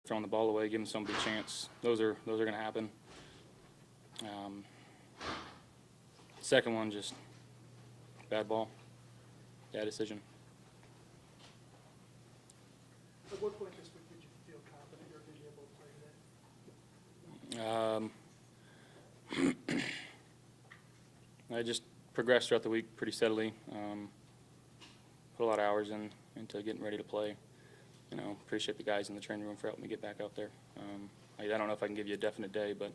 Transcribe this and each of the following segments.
throwing the ball away, giving somebody a chance. Those are going to happen. Second one, just bad ball, bad decision. At what point this week did you feel confident you're going to be able to play today? I just progressed throughout the week pretty steadily. Put a lot of hours into getting ready to play. You know, appreciate the guys in the training room for helping me get back out there. I don't know if I can give you a definite day, but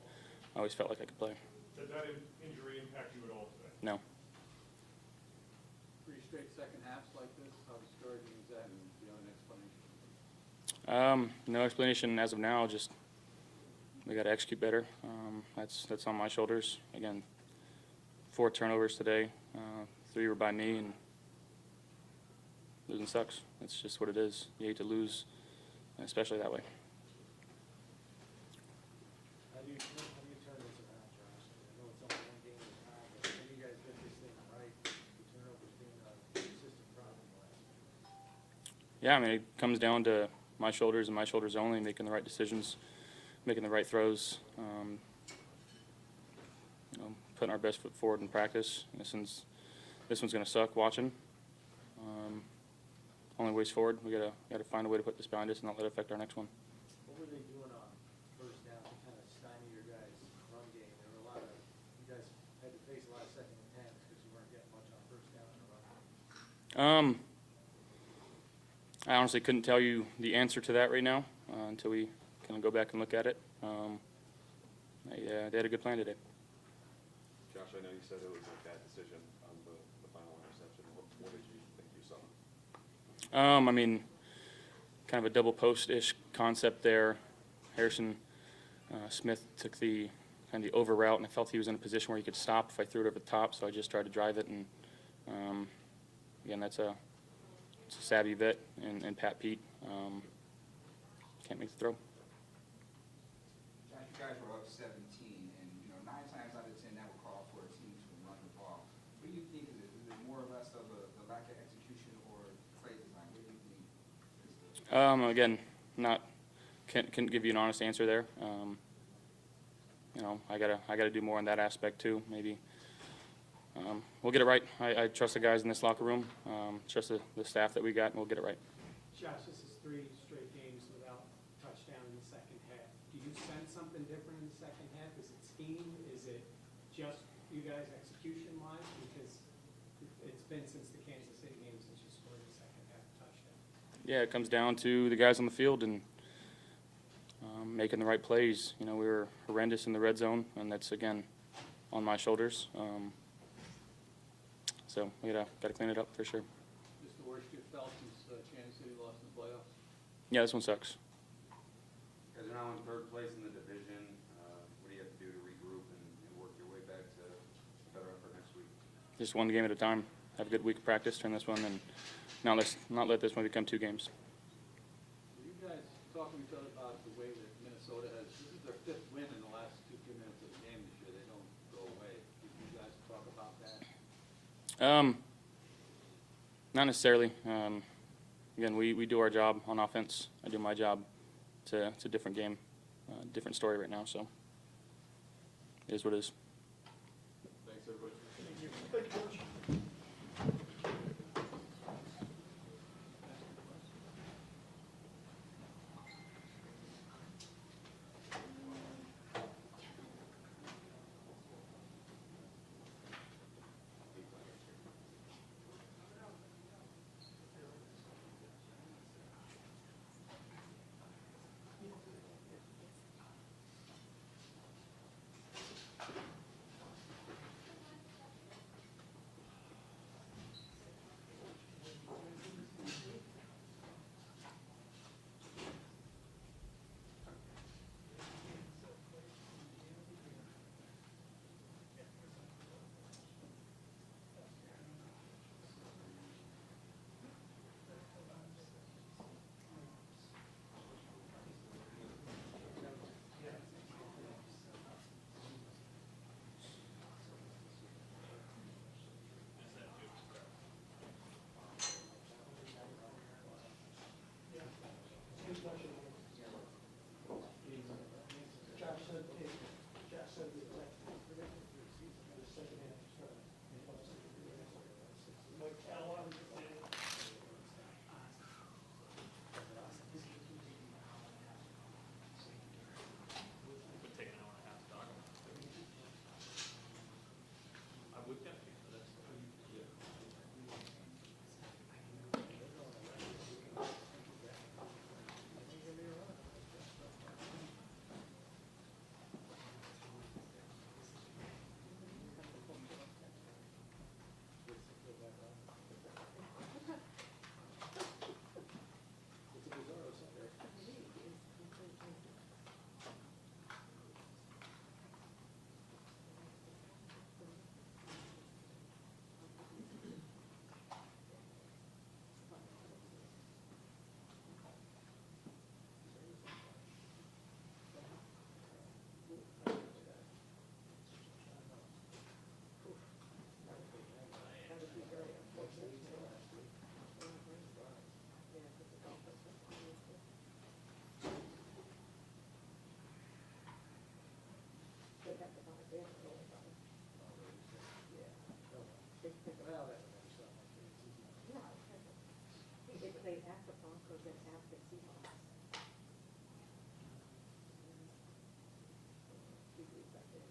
I always felt like I could play. Did that injury impact you at all today? No. 3 straight second halves like this, how discouraging is that, and do you have an explanation? No explanation as of now. Just we got to execute better. That's on my shoulders. Again, 4 turnovers today. 3 were by me, and losing sucks. That's just what it is. You hate to lose, especially that way. How do you turn this around, Josh? I know it's only 1 game at a time, but when you guys get this thing right, the turnovers being a consistent problem. Yeah, I mean, it comes down to my shoulders and my shoulders only, making the right decisions, making the right throws, you know, putting our best foot forward in practice. This one's going to suck watching. Only ways forward. We gotta find a way to put this behind us and not let it affect our next one. What were they doing on first down to kind of stymie your guys' run game? There were a lot of, you guys had to face a lot of second and tens because you weren't getting much on first down in the run. I honestly couldn't tell you the answer to that right now until we kind of go back and look at it. They had a good plan today. Josh, I know you said it was a bad decision on the final interception. What did you think you saw? I mean, kind of a double post-ish concept there. Harrison Smith took the kind of the over route, and I felt he was in a position where he could stop if I threw it over the top, so I just tried to drive it. And again, it's a savvy vet and Pat Pete. Can't make the throw. Josh, you guys were up 17, and 9 times out of 10 that would call for a team to run the ball. What do you think is it? Is it more or less of the lack of execution or play design? What do you think is the Again, can't give you an honest answer there. I gotta do more on that aspect too. Maybe we'll get it right. I trust the guys in this locker room. Trust the staff that we got, and we'll get it right. Josh, this is 3 straight games without touchdown in the second half. Do you sense something different in the second half? Is it scheme? Is it just you guys execution-wise? Because it's been since the Kansas City game since you scored the second half touchdown. Yeah, it comes down to the guys on the field and making the right plays. We were horrendous in the red zone, and that's, again, on my shoulders. So we gotta clean it up for sure. Is this the worst you've felt since Kansas City lost in the playoffs? Yeah, this one sucks. You guys are now in 3rd place in the division. What do you have to do to regroup and work your way back to a better effort next week? Just 1 game at a time. Have a good week of practice, turn this one, and not let this one become 2 games. Were you guys talking to each other about the way that Minnesota has, this is their 5th win in the last 2-3 minutes of the game this year. They don't go away. Did you guys talk about that? Not necessarily. Again, we do our job on offense. I do my job. It's a different game, different story right now. So it is what it is. Thanks, everybody. Thank you. Thank you, Coach. play at the Broncos and at the Seahawks. Few weeks I did.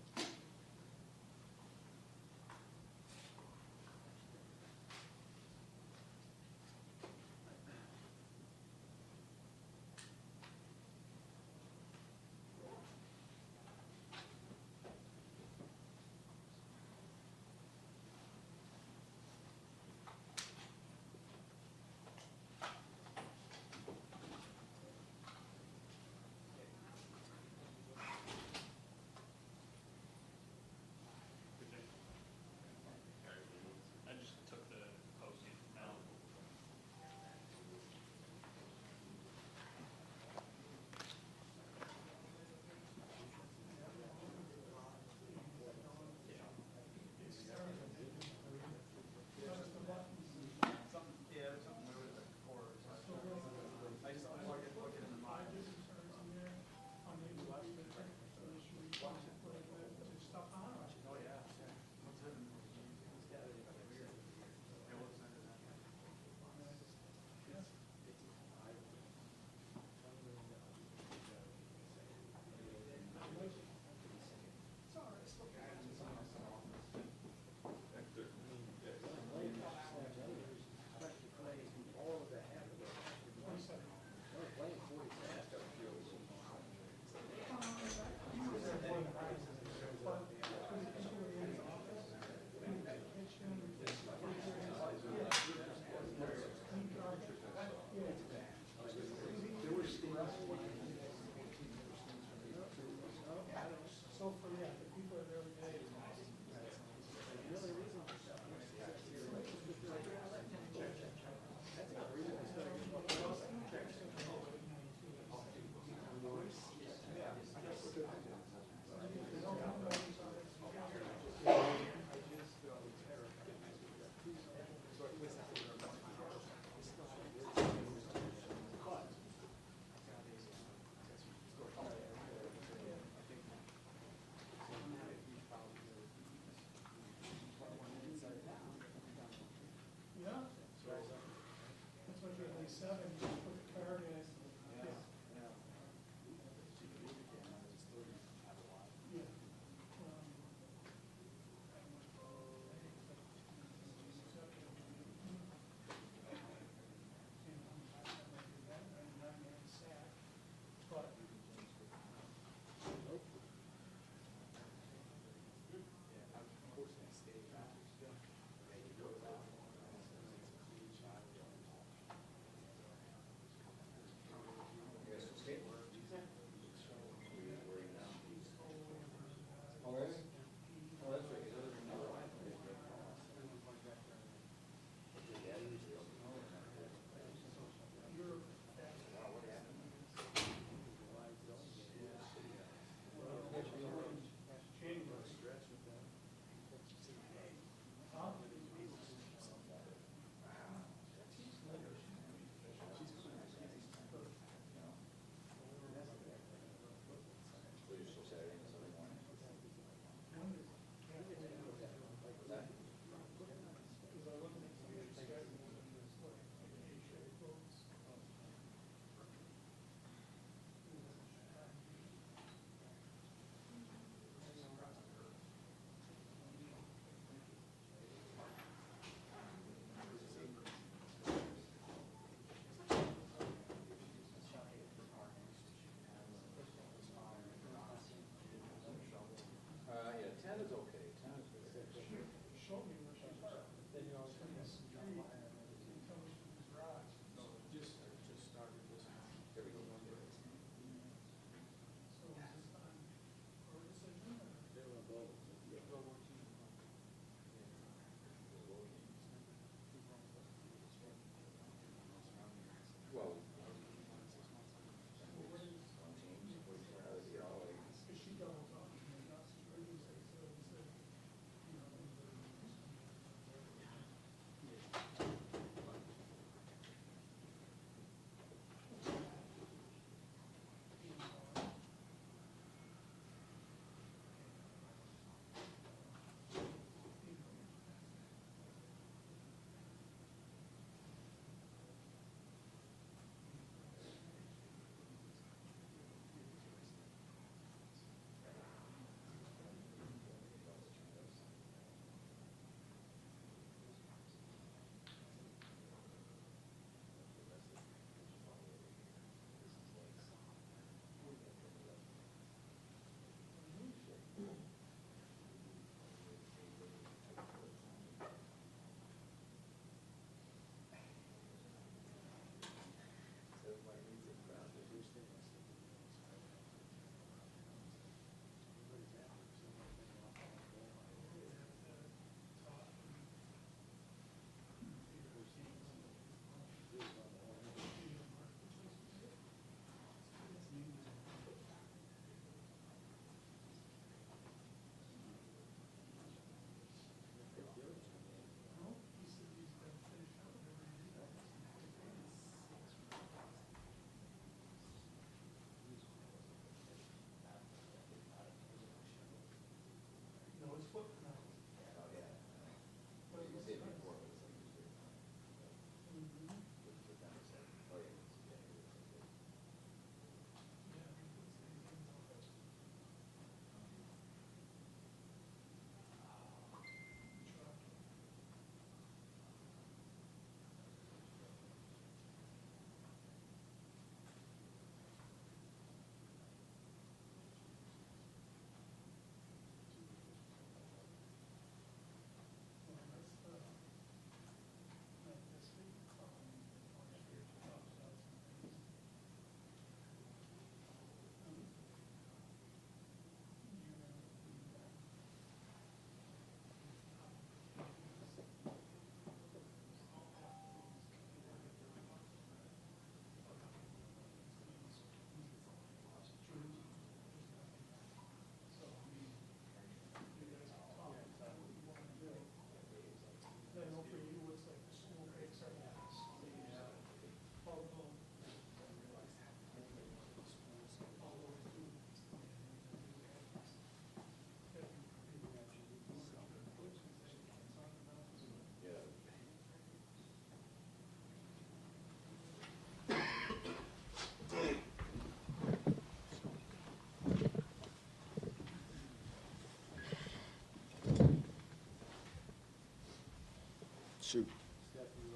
Shoot. Steph, you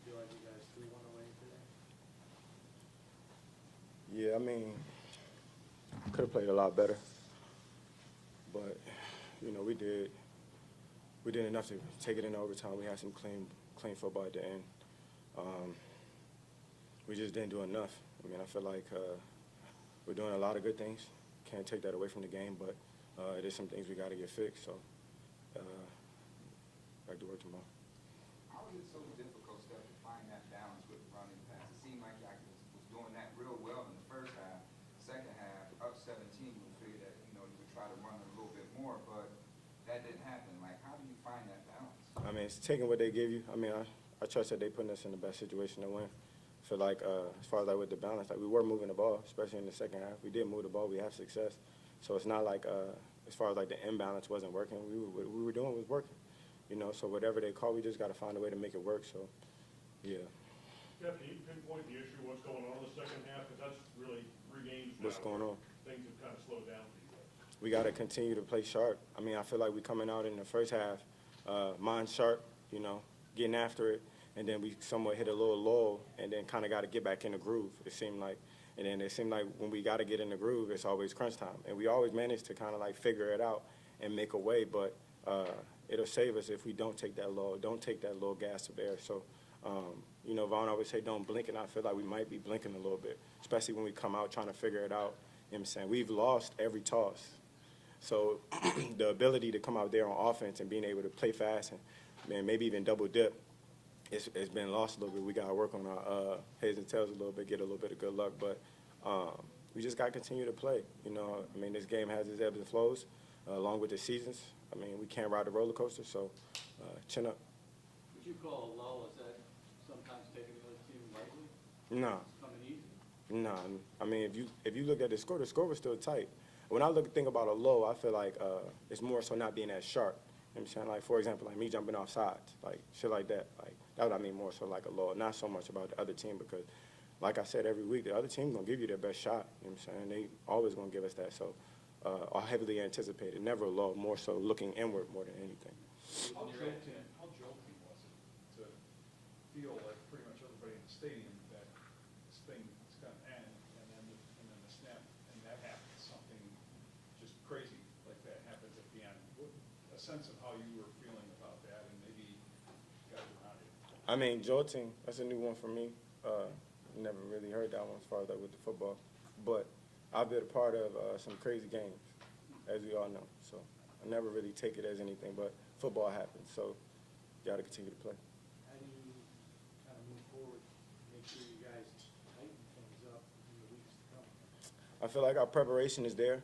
feel like you guys threw one away today? Yeah, I mean, could have played a lot better, but you know we did enough to take it in overtime. We had some clean football at the end. We just didn't do enough. I mean, I feel like we're doing a lot of good things. Can't take that away from the game, but there's some things we got to get fixed. So, back to work tomorrow. How is it so difficult, Steph, to find that balance with running pass? It seemed like y'all was doing that real well in the first half. Second half, up 17, we figured that, you know, you would try to run a little bit more, but that didn't happen. Like, how do you find that balance? I mean, it's taking what they give you. I mean, I trust that they putting us in the best situation to win. I feel like as far as like with the balance, like we were moving the ball, especially in the second half. We did move the ball. We have success. So it's not like as far as like the imbalance wasn't working. What we were doing was working. You know, so whatever they call, we just got to find a way to make it work. So, yeah. Jeff, can you pinpoint the issue, what's going on in the second half? Because that's really 3 games now. What's going on? Things have kind of slowed down for you guys. We got to continue to play sharp. I mean, I feel like we coming out in the first half, mind sharp, you know, getting after it, and then we somewhat hit a little lull, and then kind of got to get back in the groove, it seemed like. And then it seemed like when we got to get in the groove, it's always crunch time. And we always manage to kind of like figure it out and make a way, but it'll save us if we don't take that little gas of air. So, you know, Vaughn always say don't blink, and I feel like we might be blinking a little bit, especially when we come out trying to figure it out. You know what I'm saying? We've lost every toss. So the ability to come out there on offense and being able to play fast and maybe even double dip, it's been lost a little bit. We got to work on our heads and tails a little bit, get a little bit of good luck. But we just got to continue to play. You know, I mean, this game has its ebbs and flows along with the seasons. I mean, we can't ride the roller coaster, so chin up. What you call a lull, is that sometimes taking the other team lightly? Nah. It's coming easy? Nah, I mean, if you look at the score was still tight. When I think about a low, I feel like it's more so not being as sharp. You know what I'm saying? Like, for example, like me jumping off sides, like shit like that. Like, that's what I mean more so like a low, not so much about the other team because, like I said, every week, the other team's going to give you their best shot. You know what I'm saying? They always going to give us that. So I heavily anticipated, never a low, more so looking inward more than anything. How jolting was it to feel like pretty much everybody in the stadium that this thing is going to end, and then the snap, and that happens, something just crazy like that happens at the end? A sense of how you were feeling about that, and maybe guys around it. I mean, jolting, that's a new one for me. Never really heard that one as far as like with the football. But I've been a part of some crazy games, as we all know. So I never really take it as anything, but football happens. So you got to continue to play. How do you kind of move forward, make sure you guys tighten things up in the weeks to come? I feel like our preparation is there.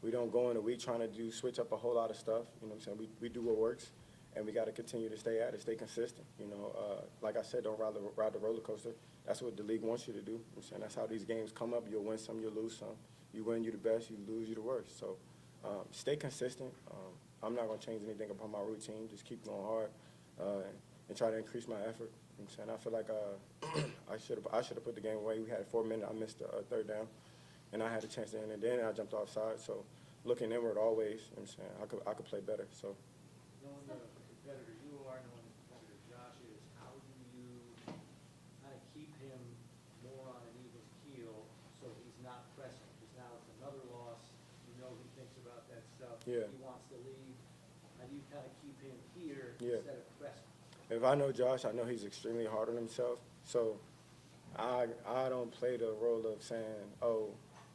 We don't go in a week trying to switch up a whole lot of stuff. You know what I'm saying? We do what works, and we got to continue to stay at it, stay consistent. You know, like I said, don't ride the roller coaster. That's what the league wants you to do. You know what I'm saying? That's how these games come up. You'll win some, you'll lose some. You win, you the best. You lose, you the worst. So stay consistent. I'm not going to change anything upon my routine. Just keep going hard and try to increase my effort. You know what I'm saying? I feel like I should have put the game away. We had 4 minutes. I missed a third down, and I had a chance to end it. Then I jumped offside. So looking inward always, you know what I'm saying? I could play better. So. Knowing the competitor you are, knowing the competitor Josh is, how do you kind of keep him more on an even keel so he's not pressing? Because now it's another loss. You know he thinks about that stuff. Yeah. He wants to leave. How do you kind of keep him here Yeah. instead of pressing? If I know Josh, I know he's extremely hard on himself. So I don't play the role of saying, oh,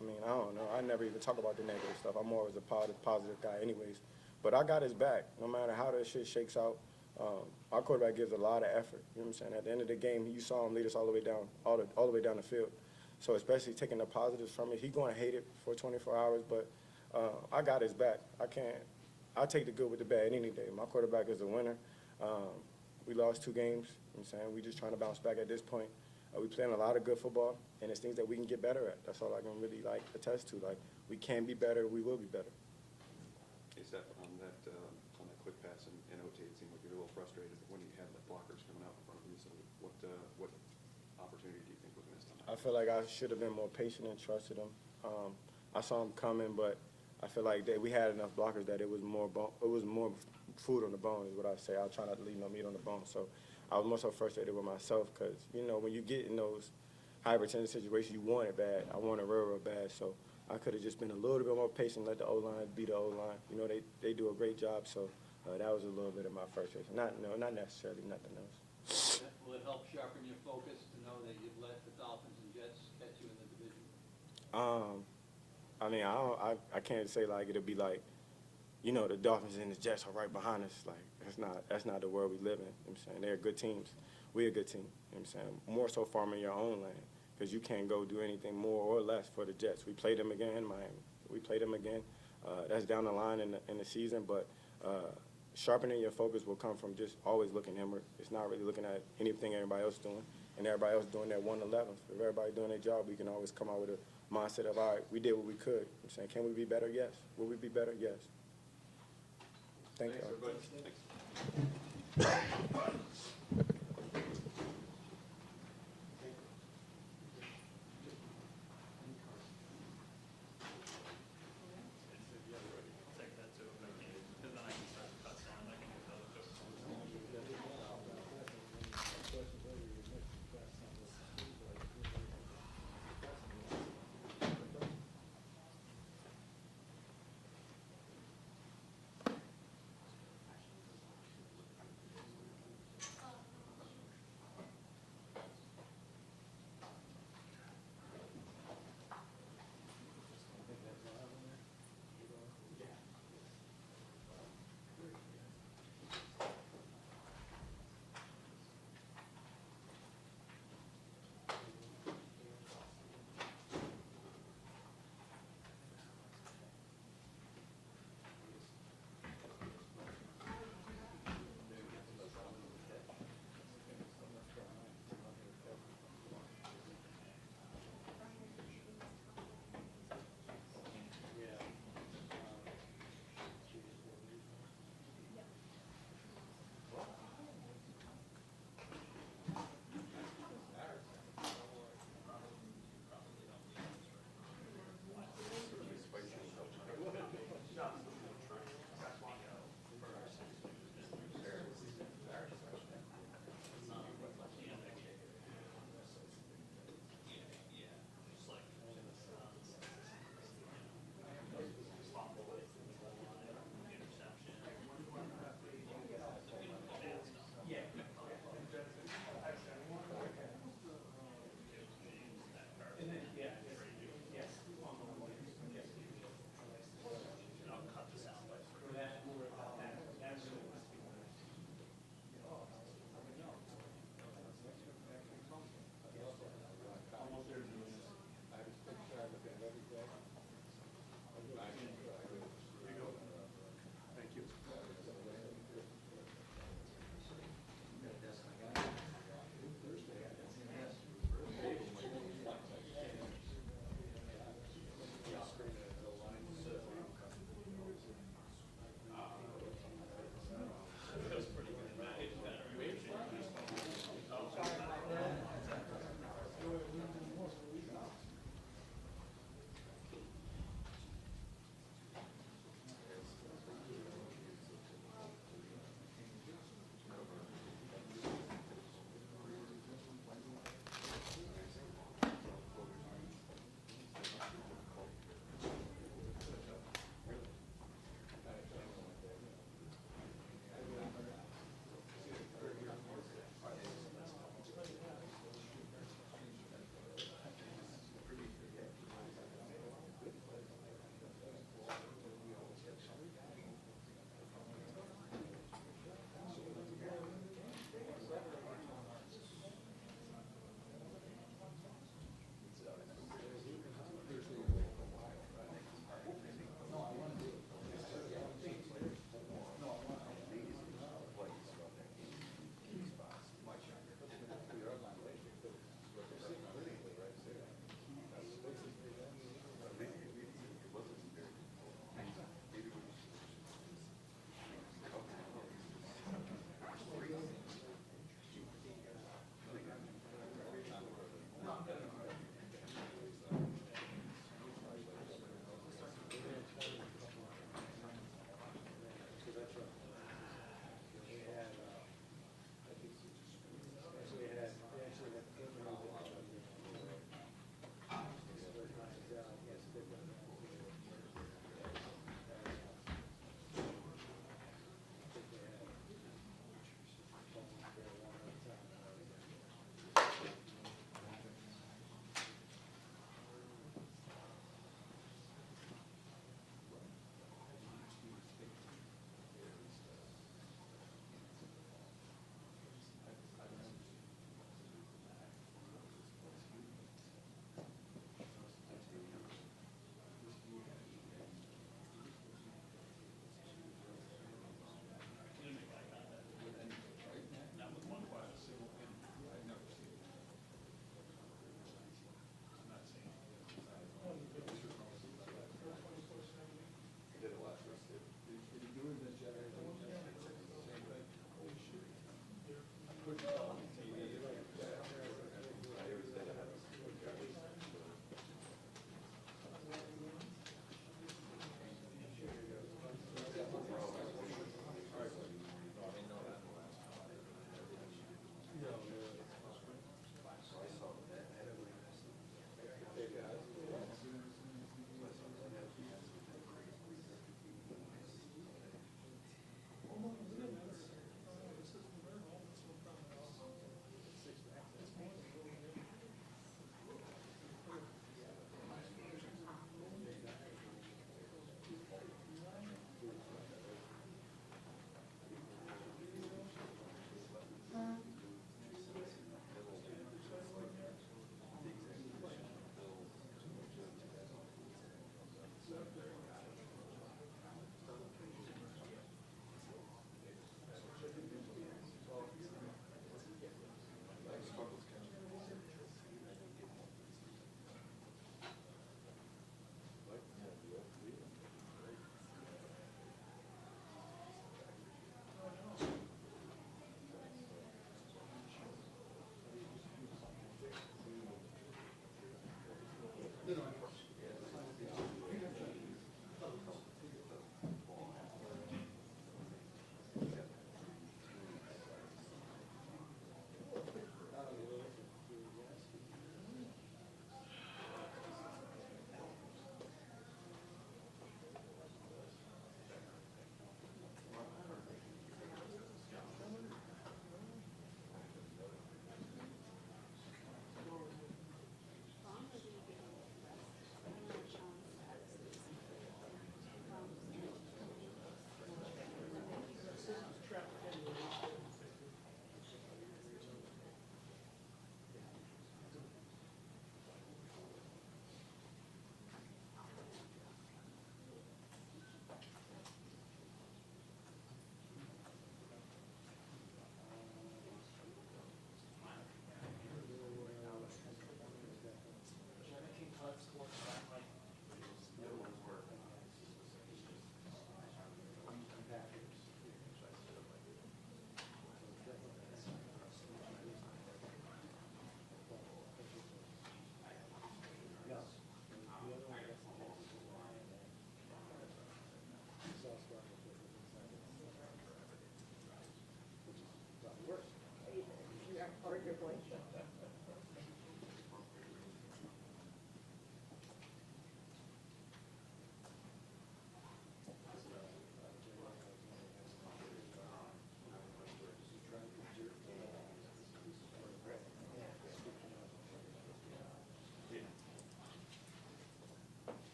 I mean, I don't know. I never even talk about the negative stuff. I'm always a positive guy anyways. But I got his back, no matter how that shit shakes out. Our quarterback gives a lot of effort. You know what I'm saying? At the end of the game, you saw him lead us all the way down the field. So especially taking the positives from it, he's going to hate it for 24 hours. But I got his back. I take the good with the bad any day. My quarterback is a winner. We lost 2 games. You know what I'm saying? We just trying to bounce back at this point. We playing a lot of good football, and it's things that we can get better at. That's all I can really attest to. We can be better. We will be better. Hey, Steph, on that quick pass in OT, it seemed like you were a little frustrated when you had the blockers coming out in front of you. So what opportunity do you think was missed on that? I feel like I should have been more patient and trusted him. I saw him coming, but I feel like that we had enough blockers that it was more food on the bone is what I say. I'll try not to leave no meat on the bone. So I was more so frustrated with myself because, you know, when you get in those high-potential situations, you want it bad. I want it real bad. So I could have just been a little bit more patient, let the O-line be the O-line. You know, they do a great job. So that was a little bit of my frustration. Not necessarily nothing else. Will it help sharpen your focus to know that you've let the Dolphins and Jets catch you in the division? I mean, I can't say like it'll be like, you know, the Dolphins and the Jets are right behind us. Like that's not the world we live in. You know what I'm saying? They're good teams. We're a good team. You know what I'm saying? More so farming your own land because you can't go do anything more or less for the Jets. We played them again in Miami. We played them again. That's down the line in the season, but sharpening your focus will come from just always looking inward. It's not really looking at anything everybody else doing and everybody else doing their 111th. If everybody doing their job, we can always come out with a mindset of, all right, we did what we could. I'm saying, can we be better? Yes. Will we be better? Yes. Thank you.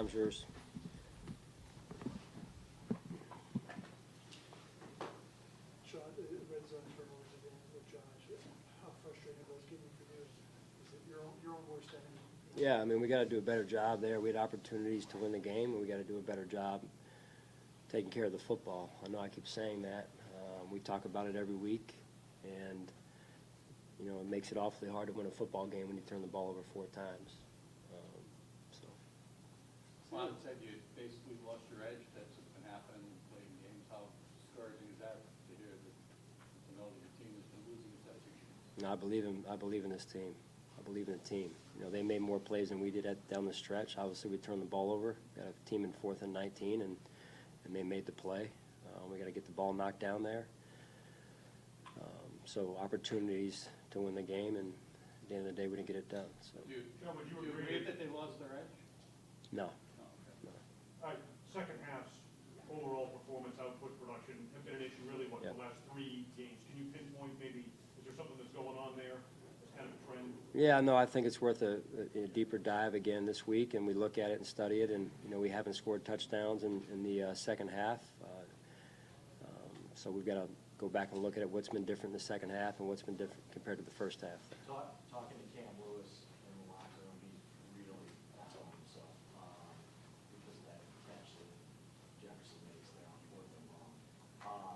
Time's yours. Sean, red zone turnovers again with Josh, how frustrating was getting for you? Is it your own worst enemy? Yeah, I mean, we got to do a better job there. We had opportunities to win the game, and we got to do a better job taking care of the football. I know I keep saying that. We talk about it every week, and, you know, it makes it awfully hard to win a football game when you turn the ball over 4 times. So. Well, it said you basically lost your edge. That's what's been happening late in games. How discouraging is that to hear that, to know that your team has been losing its edge? No, I believe in this team. I believe in the team. You know, they made more plays than we did down the stretch. Obviously, we turned the ball over. Got a team in 4th and 19, and they made the play. We got to get the ball knocked down there. So opportunities to win the game, and at the end of the day, we didn't get it done. So John, would you Do you agree agree that they lost their edge? no. No, okay. All right, second half's overall performance, output, production have been an issue really, what, the Yeah. last 3 games? Can you pinpoint maybe, is there something that's going on there, that's kind of a trend? Yeah, no, I think it's worth a deeper dive again this week, and we look at it and study it. And you know, we haven't scored touchdowns in the second half, so we've got to go back and look at it. What's been different in the second half, and what's been different compared to the first half. Talking to Cam Lewis in the locker room, he's really proud of himself because of that catch that Jefferson makes there on 4th and long.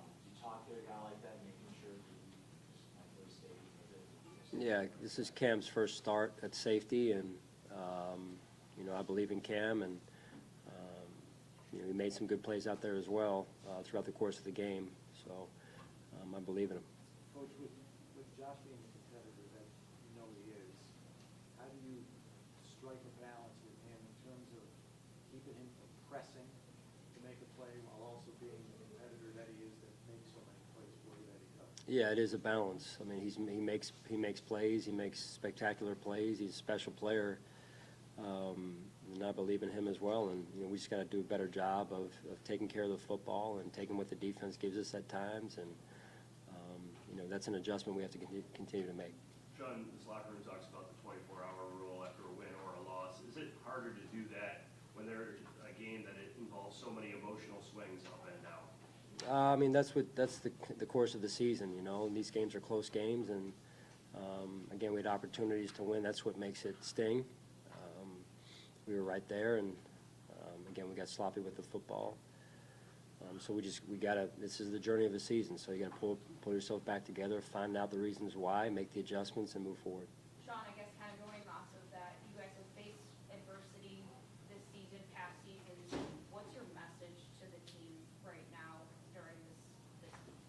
You talk to a guy like that, making sure that he just mentally stays with it. Yeah, this is Cam's first start at safety, and you know, I believe in Cam, and you know, he made some good plays out there as well throughout the course of the game. So I believe in him. Coach, with Josh being the competitor that you know he is, how do you strike a balance with him in terms of keeping him from pressing to make a play while also being the competitor that he is that makes so many plays for you that he does? Yeah, it is a balance. I mean, he makes plays. He makes spectacular plays. He's a special player, and I believe in him as well. And you know, we just got to do a better job of taking care of the football and taking what the defense gives us at times. And you know, that's an adjustment we have to continue to make. John, this locker room talks about the 24-hour rule after a win or a loss. Is it harder to do that when there's a game that it involves so many emotional swings up and down? I mean, that's the course of the season. You know, and these games are close games, and again, we had opportunities to win. That's what makes it sting. We were right there, and again, we got sloppy with the football. So we gotta. This is the journey of a season. So you gotta pull yourself back together, find out the reasons why, make the adjustments, and move forward. Sean, I guess kind of going off of that, you guys have faced adversity this season, past seasons. What's your message to the team right now during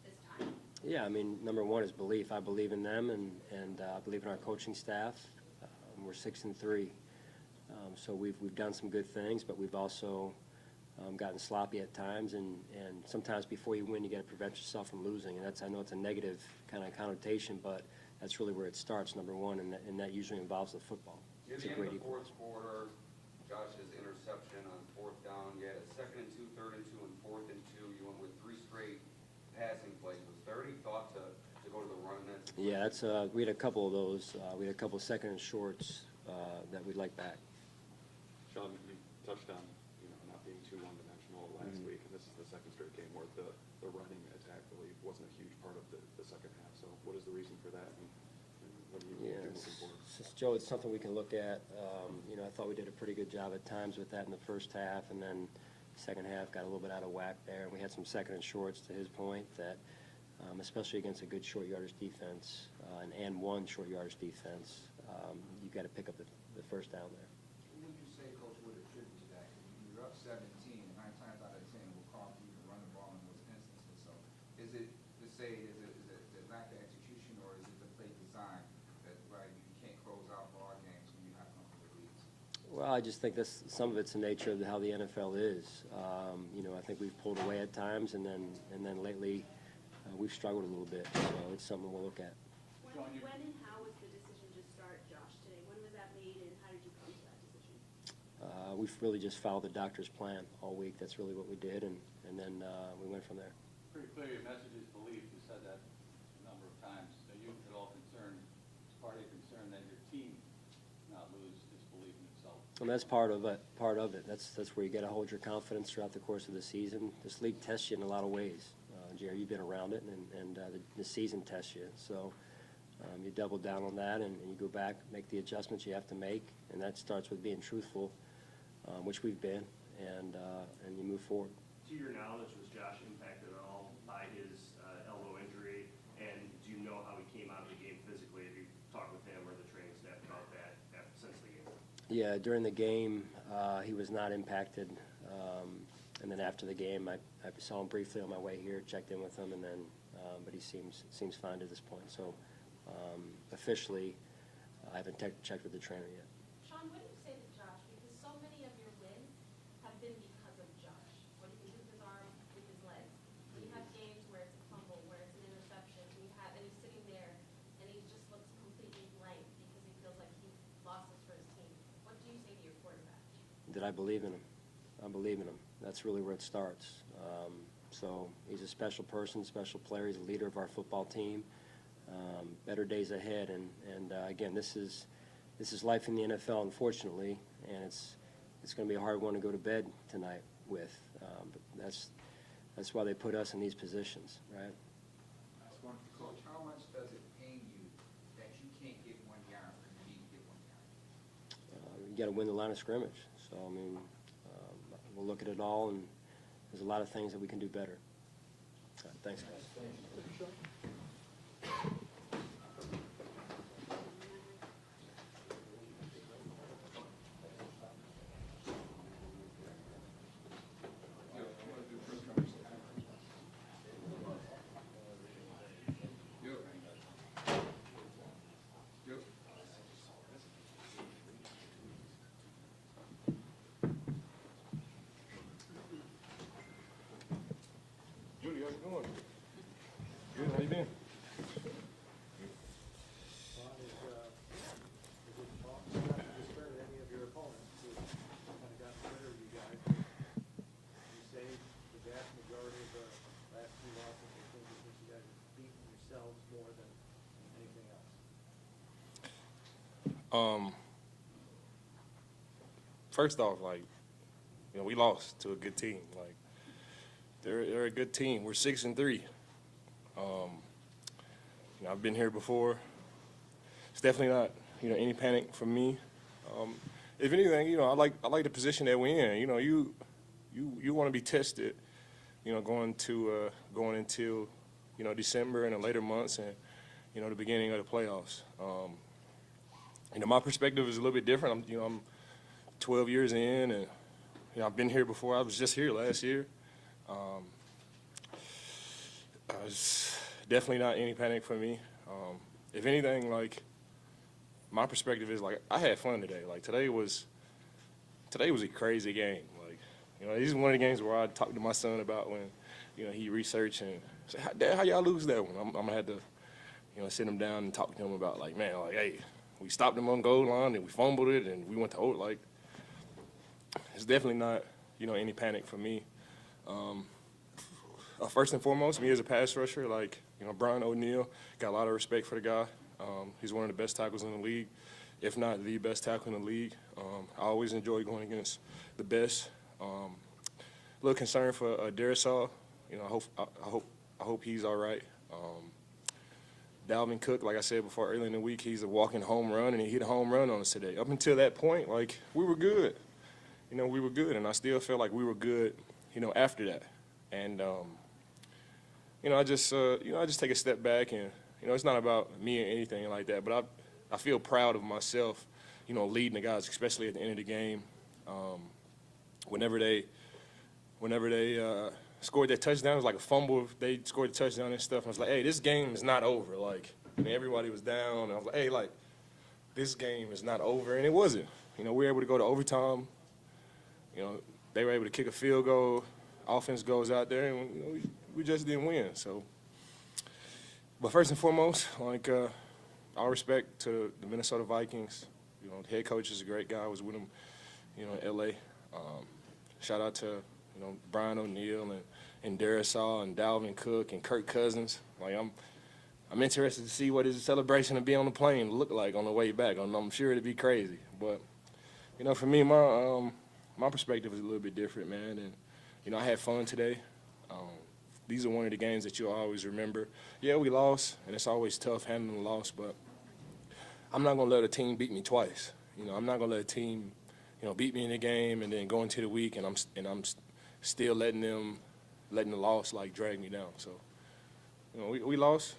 this time? Yeah, I mean, number one is belief. I believe in them, and I believe in our coaching staff. We're 6-3, so we've done some good things, but we've also gotten sloppy at times, and sometimes before you win, you got to prevent yourself from losing. And I know it's a negative kind of connotation, but that's really where it starts, number one, and that usually involves the football. Near It's the a end great of the equal. 4th quarter, Josh's interception on 4th down, you had a 2nd and 2, 3rd and 2, and 4th and 2. You went with 3 straight passing plays. Was there any thought to go to the run in that situation? Yeah, we had a couple of those. We had a couple of 2nd and shorts that we'd like back. Sean, you touched on, you know, not being too one-dimensional last week, and this is the 2nd straight game where the running attack really wasn't a huge part of the second half. So what is the reason for that, and what do you do moving forward? Joe, it's something we can look at. You know, I thought we did a pretty good job at times with that in the first half, and then second half got a little bit out of whack there. We had some 2nd and shorts, to his point, that especially against a good short yardage defense and one short yardage defense, you got to pick up the first down there. What would you say, Coach, would attribute to that? You're up 17, 9 times out of 10 will call for you to run the ball in those instances. So is it to say, is it lack of execution, or is it the play design that you can't close out ball games when you have comfortable leads? Well, I just think some of it's the nature of how the NFL is. You know, I think we've pulled away at times, and then lately we've struggled a little bit. So it's something we'll look at. When and how was the decision to start Josh today? When was that made, and how did you come to that decision? We've really just followed the doctor's plan all week. That's really what we did, and then we went from there. Pretty clear your message is belief. You said that a number of times. Are you at all concerned, is part of your concern that your team not lose its belief in itself? And that's part of it. That's where you got to hold your confidence throughout the course of the season. This league tests you in a lot of ways. Jerry, you've been around it, and the season tests you. So you double down on that, and you go back, make the adjustments you have to make, and that starts with being truthful, which we've been, and you move forward. To your knowledge, was Josh impacted at all by his elbow injury? And do you know how he came out of the game physically? Have you talked with him or the training staff about that since the game? Yeah, during the game, he was not impacted. And then after the game, I saw him briefly on my way here, checked in with him, and then, but he seems fine to this point. So officially, I haven't checked with the trainer yet. Sean, what do you say to Josh? Because so many of your wins have been because of Josh. What do you think with his arm, with his legs? When you have games where it's a fumble, where it's an interception, and he's sitting there, and he just looks completely blank because he feels like he lost this for his team. What do you say to your quarterback? That I believe in him. I believe in him. That's really where it starts. So he's a special person, special player. He's a leader of our football team. Better days ahead, and again, this is life in the NFL, unfortunately, and it's going to be a hard one to go to bed tonight with. But that's why they put us in these positions, right? Coach, how much does it pain you that you can't get 1 yard or you need to get 1 yard? You got to win the line of scrimmage. So I mean, we'll look at it all, and there's a lot of things that we can do better. All right, thanks, guys. Judy, how's it going? Good, how you been? Discredit any of your opponents who kind of got rid of you guys. You saved the vast majority of the last two losses. I think because you guys have beaten yourselves more than anything else. First off, like, you know, we lost to a good team. Like, they're a good team. We're 6-3. You know, I've been here before. It's definitely not, you know, any panic from me. If anything, you know, I like the position that we're in. You know, you want to be tested, you know, going into, you know, December and the later months and, you know, the beginning of the playoffs. You know, my perspective is a little bit different. I'm 12 years in, and, you know, I've been here before. I was just here last year. It's definitely not any panic for me. If anything, like, my perspective is, like, I had fun today. Like, today was a crazy game. Like, you know, this is one of the games where I talked to my son about when, you know, he researched and said, Dad, how y'all lose that one? I'm going to have to, you know, sit him down and talk to him about, like, man, like, hey, we stopped them on goal line and we fumbled it and we went to overtime. Like, it's definitely not, you know, any panic for me. First and foremost, me as a pass rusher, like, you know, Brian O'Neill, got a lot of respect for the guy. He's one of the best tackles in the league, if not the best tackle in the league. I always enjoy going against the best. A little concerned for Darisaw. You know, I hope he's all right. Dalvin Cook, like I said before, early in the week, he's a walking home run, and he hit a home run on us today. Up until that point, like, we were good. You know, we were good, and I still feel like we were good, you know, after that. And, you know, I just take a step back, and, you know, it's not about me or anything like that, but I feel proud of myself, you know, leading the guys, especially at the end of the game. Whenever they scored that touchdown, it was like a fumble. They scored a touchdown and stuff. I was like, hey, this game is not over. Like, and everybody was down. And I was like, hey, like, this game is not over. And it wasn't. You know, we were able to go to overtime. You know, they were able to kick a field goal. Offense goes out there, and, you know, we just didn't win. So, but first and foremost, like, all respect to the Minnesota Vikings. You know, the head coach is a great guy. I was with him, you know, in L.A. Shout out to, you know, Brian O'Neill and Darisaw and Dalvin Cook and Kirk Cousins. Like, I'm interested to see what his celebration of being on the plane look like on the way back. I'm sure it'd be crazy. But You know, for me, my perspective is a little bit different, man. And you know, I had fun today. These are one of the games that you'll always remember. Yeah, we lost, and it's always tough handling the loss, but I'm not gonna let a team beat me twice. You know, I'm not gonna let a team, you know, beat me in the game and then go into the week and I'm still letting the loss like drag me down. So, you know, we lost.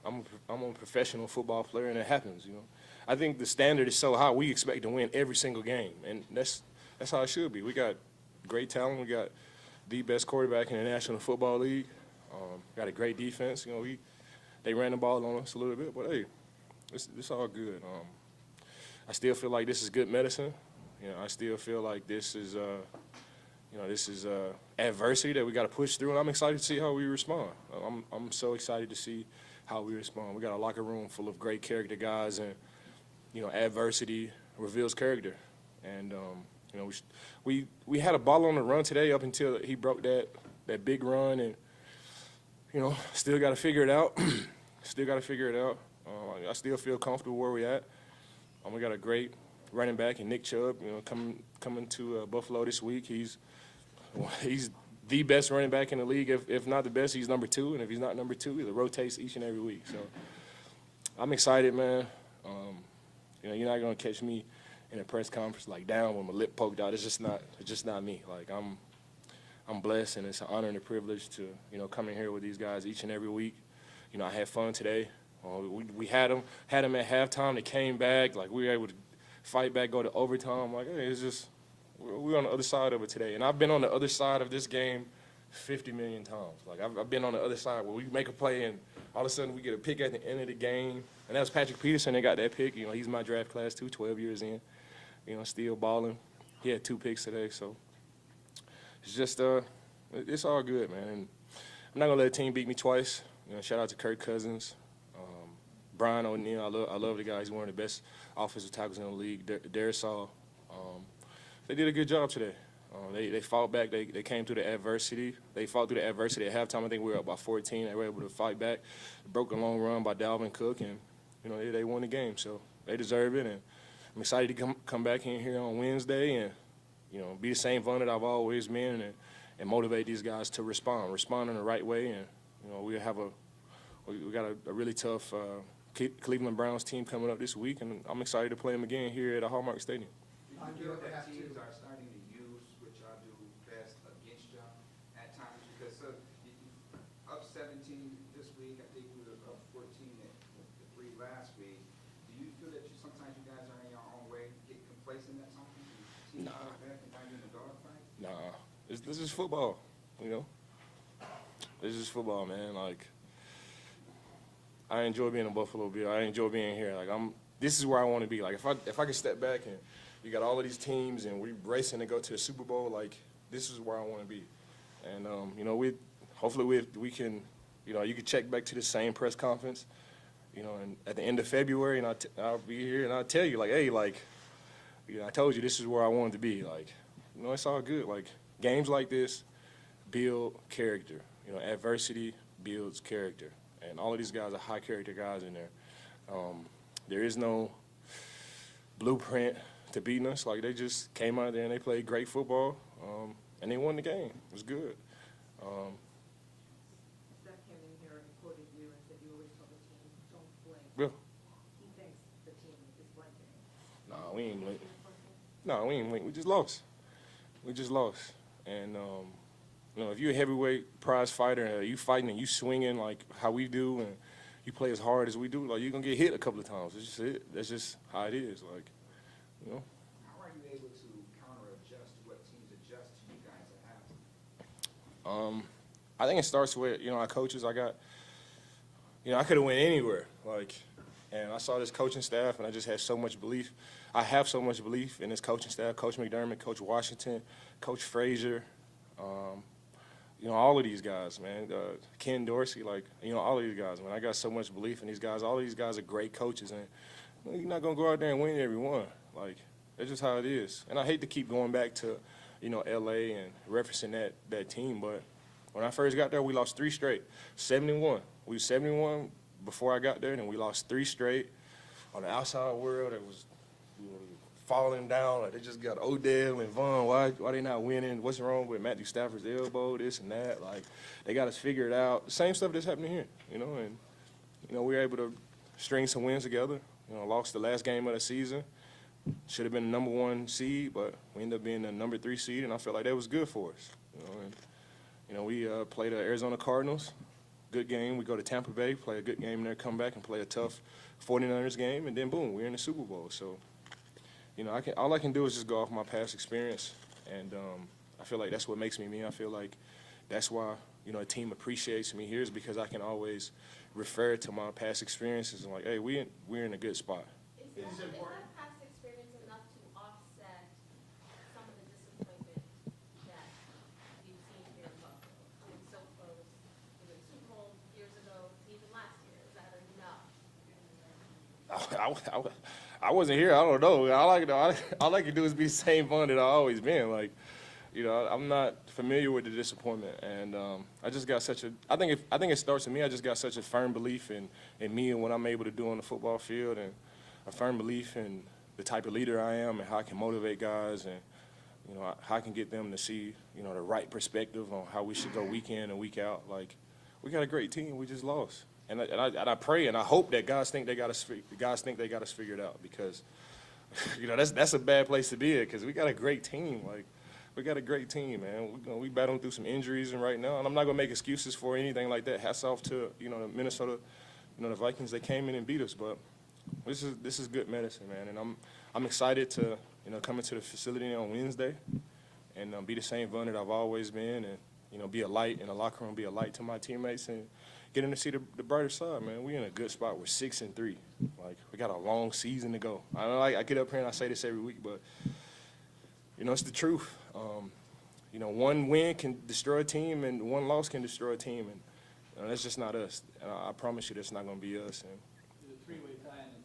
I'm a professional football player, and it happens. You know, I think the standard is so high. We expect to win every single game, and that's how it should be. We got great talent. We got the best quarterback in the National Football League. Got a great defense. You know, they ran the ball on us a little bit, but hey, it's all good. I still feel like this is good medicine. You know, I still feel like this is adversity that we got to push through, and I'm excited to see how we respond. I'm so excited to see how we respond. We got a locker room full of great character guys, and you know, adversity reveals character. And you know, we had a ball on the run today up until he broke that big run, and you know, still got to figure it out. Still got to figure it out. I still feel comfortable where we at. We got a great running back in Nick Chubb. You know, coming to Buffalo this week. He's the best running back in the league. If not the best, he's number 2. And if he's not number 2, he rotates each and every week. So I'm excited, man. You know, you're not gonna catch me in a press conference like down with my lip poked out. It's just not me. Like I'm blessed, and it's an honor and a privilege to, you know, come in here with these guys each and every week. You know, I had fun today. We had them at halftime. They came back. Like, we were able to fight back, go to overtime. Like, hey, it's just we're on the other side of it today. And I've been on the other side of this game 50 million times. Like, I've been on the other side where we make a play and all of a sudden we get a pick at the end of the game. And that was Patrick Peterson that got that pick. You know, he's my draft class too, 12 years in. You know, still balling. He had 2 picks today. So it's just it's all good, man. And I'm not going to let a team beat me twice. You know, shout out to Kirk Cousins. Brian O'Neill, I love the guy. He's one of the best offensive tackles in the league. Darisaw, they did a good job today. They fought back. They came through the adversity. They fought through the adversity at halftime. I think we were up by 14. They were able to fight back. Broke a long run by Dalvin Cook, and you know, they won the game. So they deserve it. And I'm excited to come back in here on Wednesday and, you know, be the same fun that I've always been, and motivate these guys to respond in the right way. And you know, we got a really tough Cleveland Browns team coming up this week, and I'm excited to play them again here at Hallmark Stadium. Do you feel that teams are starting to use what y'all do best against y'all at times? Because up 17 this week, I think we were up 14 at the 3 last week. Do you feel that sometimes you guys are in your own way, get complacent at something? Teams out back and now you're in the dogfight? Nah, this is football, you know. This is football, man. Like, I enjoy being a Buffalo Bill. I enjoy being here. Like, this is where I want to be. Like, if I can step back and you got all of these teams and we racing to go to the Super Bowl, like, this is where I want to be. And you know, hopefully we can, you know, you can check back to the same press conference, you know, and at the end of February, and I'll be here and I'll tell you, like, hey, like, you know, I told you this is where I wanted to be. Like, you know, it's all good. Like, games like this build character. You know, adversity builds character. And all of these guys are high character guys in there. There is no blueprint to beating us. Like, they just came out there and they played great football, and they won the game. It was good. Zach came in here and quoted you and said you always tell the team, don't blink. Yeah. He thinks the team is blinking. Nah, we ain't blink. No, we ain't blink. We just lost. And you know, if you're a heavyweight prize fighter and you fighting and you swinging like how we do and you play as hard as we do, like, you're going to get hit a couple of times. That's just it. That's just how it is. Like, you know. How are you able to counter-adjust to what teams adjust to you guys at halftime? I think it starts with, you know, our coaches. I could have went anywhere. Like, and I saw this coaching staff, and I just had so much belief. I have so much belief in this coaching staff, Coach McDermott, Coach Washington, Coach Frazier, you know, all of these guys, man, Ken Dorsey, like, you know, all of these guys, man. I got so much belief in these guys. All of these guys are great coaches, and you know, you're not going to go out there and win every one. Like, that's just how it is. And I hate to keep going back to, you know, L.A. and referencing that team, but when I first got there, we lost 3 straight, 71. We were 71 before I got there, and we lost 3 straight. On the outside world, it was, you know, falling down. Like they just got Odell and Vaughn. Why they not winning? What's wrong with Matthew Stafford's elbow? This and that. Like they got us figured out. The same stuff that's happening here, you know. And you know we were able to string some wins together. You know, lost the last game of the season. Should have been the #1 seed, but we ended up being the #3 seed, and I felt like that was good for us. You know, and you know we played the Arizona Cardinals. Good game. We go to Tampa Bay, play a good game there, come back and play a tough 49ers game, and then boom, we're in the Super Bowl. So. You know, all I can do is just go off my past experience, and I feel like that's what makes me me. I feel like that's why, you know, a team appreciates me here is because I can always refer to my past experiences and like, hey, we're in a good spot. Is that past experience enough to offset some of the disappointment that you've seen here in Buffalo? Being so close to the Super Bowl years ago, even last year, is that enough? I wasn't here. I don't know. All I can do is be the same fun that I've always been. Like, you know, I'm not familiar with the disappointment, and I just got such a. I think it starts with me. I just got such a firm belief in me and what I'm able to do on the football field, and a firm belief in the type of leader I am and how I can motivate guys, and you know how I can get them to see the right perspective on how we should go week in and week out. Like, we got a great team. We just lost. And I pray and I hope that guys think they got us figured out, because that's a bad place to be at, because we got a great team. Like, we got a great team, man. We battling through some injuries and right now, and I'm not gonna make excuses for anything like that. Hats off to the Minnesota, the Vikings. They came in and beat us, but this is good medicine, man. And I'm excited to come into the facility on Wednesday and be the same Vaughn that I've always been, and be a light in the locker room, be a light to my teammates, and get them to see the brighter side, man. We're in a good spot. We're 6-3. Like, we got a long season to go. I know I get up here and I say this every week, but, it's the truth. One win can destroy a team and one loss can destroy a team, and that's just not us. And I promise you that's not going to be us. And The three-way tie in